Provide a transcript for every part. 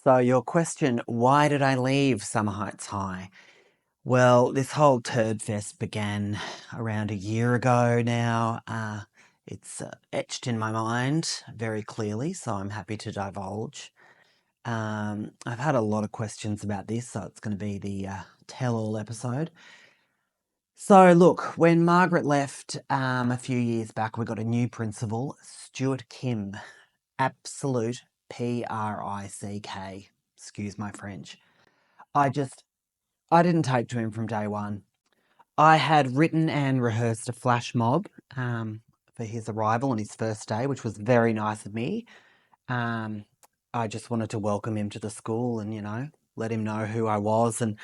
So your question, why did I leave Summer Heights High? Well, this whole turd fest began around a year ago now. It's etched in my mind very clearly, so I'm happy to divulge. I've had a lot of questions about this, so it's going to be the tell-all episode. So look, when Margaret left a few years back, we got a new principal, Stuart Kim. Absolute PRICK. Excuse my French. I just, I didn't take to him from day one. I had written and rehearsed a flash mob for his arrival on his first day, which was very nice of me. Um, I just wanted to welcome him to the school and, let him know who I was and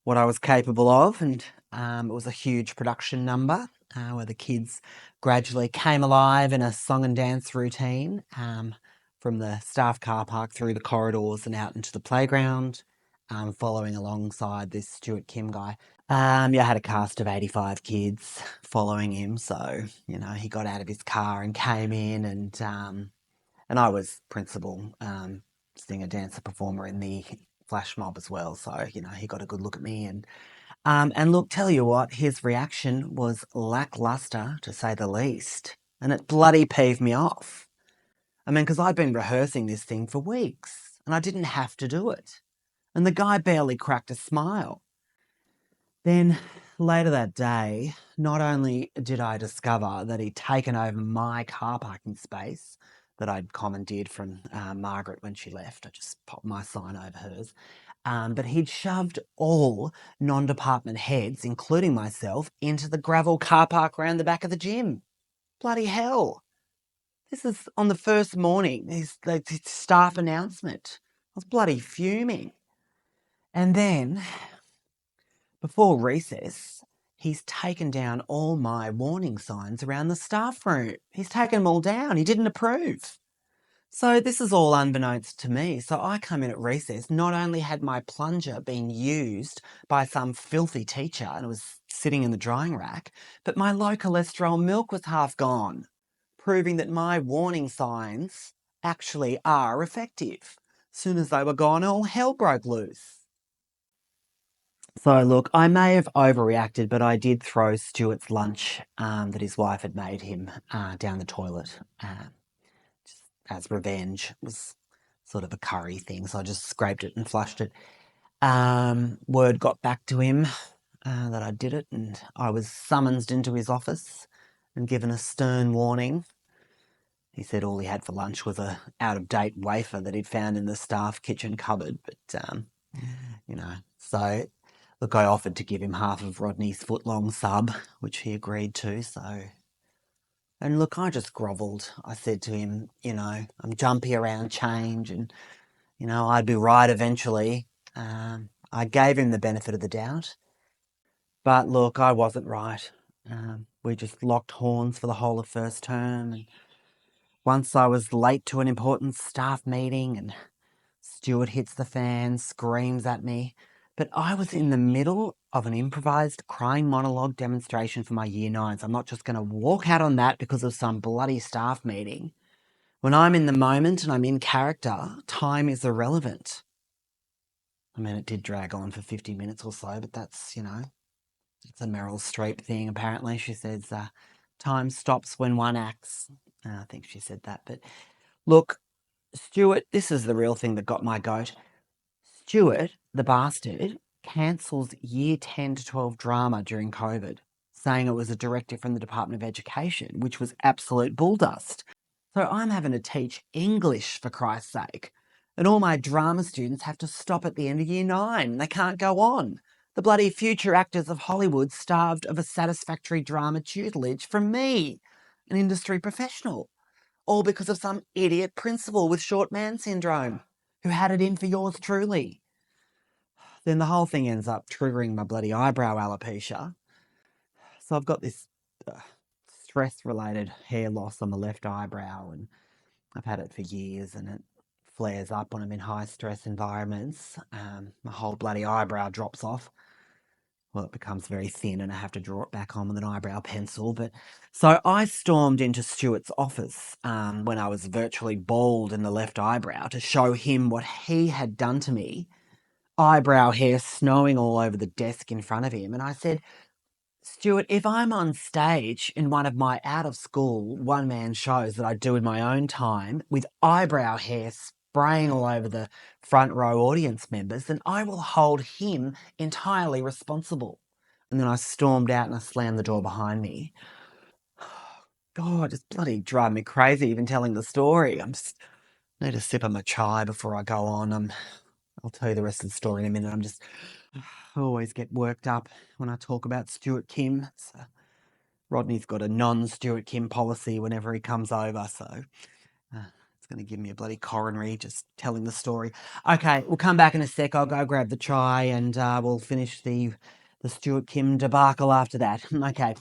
what I was capable of. And it was a huge production number where the kids gradually came alive in a song and dance routine from the staff car park through the corridors and out into the playground, following alongside this Stuart Kim guy. Yeah, I had a cast of 85 kids following him. So, he got out of his car and came in and I was principal, singer, dancer, performer in the flash mob as well. So, he got a good look at me and look, tell you what, his reaction was lackluster to say the least. And it bloody peeved me off. I mean, because I'd been rehearsing this thing for weeks and I didn't have to do it. And the guy barely cracked a smile. Then later that day, not only did I discover that he'd taken over my car parking space that I'd commandeered from Margaret when she left, I just popped my sign over hers, but he'd shoved all non-department heads, including myself, into the gravel car park around the back of the gym. Bloody hell. This is on the first morning, his staff announcement. I was bloody fuming. And then before recess, he's taken down all my warning signs around the staff room. He's taken them all down. He didn't approve. So this is all unbeknownst to me. So I come in at recess. Not only had my plunger been used by some filthy teacher and it was sitting in the drying rack, but my low cholesterol milk was half gone, proving that my warning signs actually are effective. Soon as they were gone, all hell broke loose. So look, I may have overreacted, but I did throw Stuart's lunch that his wife had made him down the toilet just as revenge. It was sort of a curry thing, so I just scraped it and flushed it. Word got back to him that I did it, and I was summoned into his office and given a stern warning. He said all he had for lunch was a out-of-date wafer that he'd found in the staff kitchen cupboard, but so look, I offered to give him half of Rodney's foot-long sub, which he agreed to, so. And look, I just grovelled. I said to him, I'm jumpy around change and, I'd be right eventually. I gave him the benefit of the doubt. But look, I wasn't right. We just locked horns for the whole of first term. And once I was late to an important staff meeting and Stuart hits the fan, screams at me. But I was in the middle of an improvised crying monologue demonstration for my year nines. I'm not just going to walk out on that because of some bloody staff meeting. When I'm in the moment and I'm in character, time is irrelevant. I mean, it did drag on for 50 minutes or so, but that's, it's a Meryl Streep thing, apparently. She says, time stops when one acts. I think she said that. But look, Stuart, this is the real thing that got my goat. Stuart, the bastard, cancels year 10 to 12 drama during COVID, saying it was a directive from the Department of Education, which was absolute bulldust. So I'm having to teach English, for Christ's sake. And all my drama students have to stop at the end of year 9. They can't go on. The bloody future actors of Hollywood starved of a satisfactory drama tutelage from me, an industry professional, all because of some idiot principal with short man syndrome who had it in for yours truly. Then the whole thing ends up triggering my bloody eyebrow alopecia. So I've got this stress-related hair loss on the left eyebrow, and I've had it for years, and it flares up when I'm in high-stress environments. My whole bloody eyebrow drops off. well, it becomes very thin and I have to draw it back on with an eyebrow pencil. But so I stormed into Stuart's office when I was virtually bald in the left eyebrow to show him what he had done to me. Eyebrow hair snowing all over the desk in front of him. And I said, Stuart, if I'm on stage in one of my out of school one man shows that I do in my own time with eyebrow hair spraying all over the front row audience members, then I will hold him entirely responsible. And then I stormed out and I slammed the door behind me. God, it's bloody driving me crazy even telling the story. I'm just need a sip of my chai before I go on. I'll tell you the rest of the story in a minute. I always get worked up when I talk about Stuart Kim. So Rodney's got a non-Stuart Kim policy whenever he comes over, so it's going to give me a bloody coronary just telling the story. Okay, we'll come back in a sec. I'll go grab the chai and we'll finish the Stuart Kim debacle after that. Okay.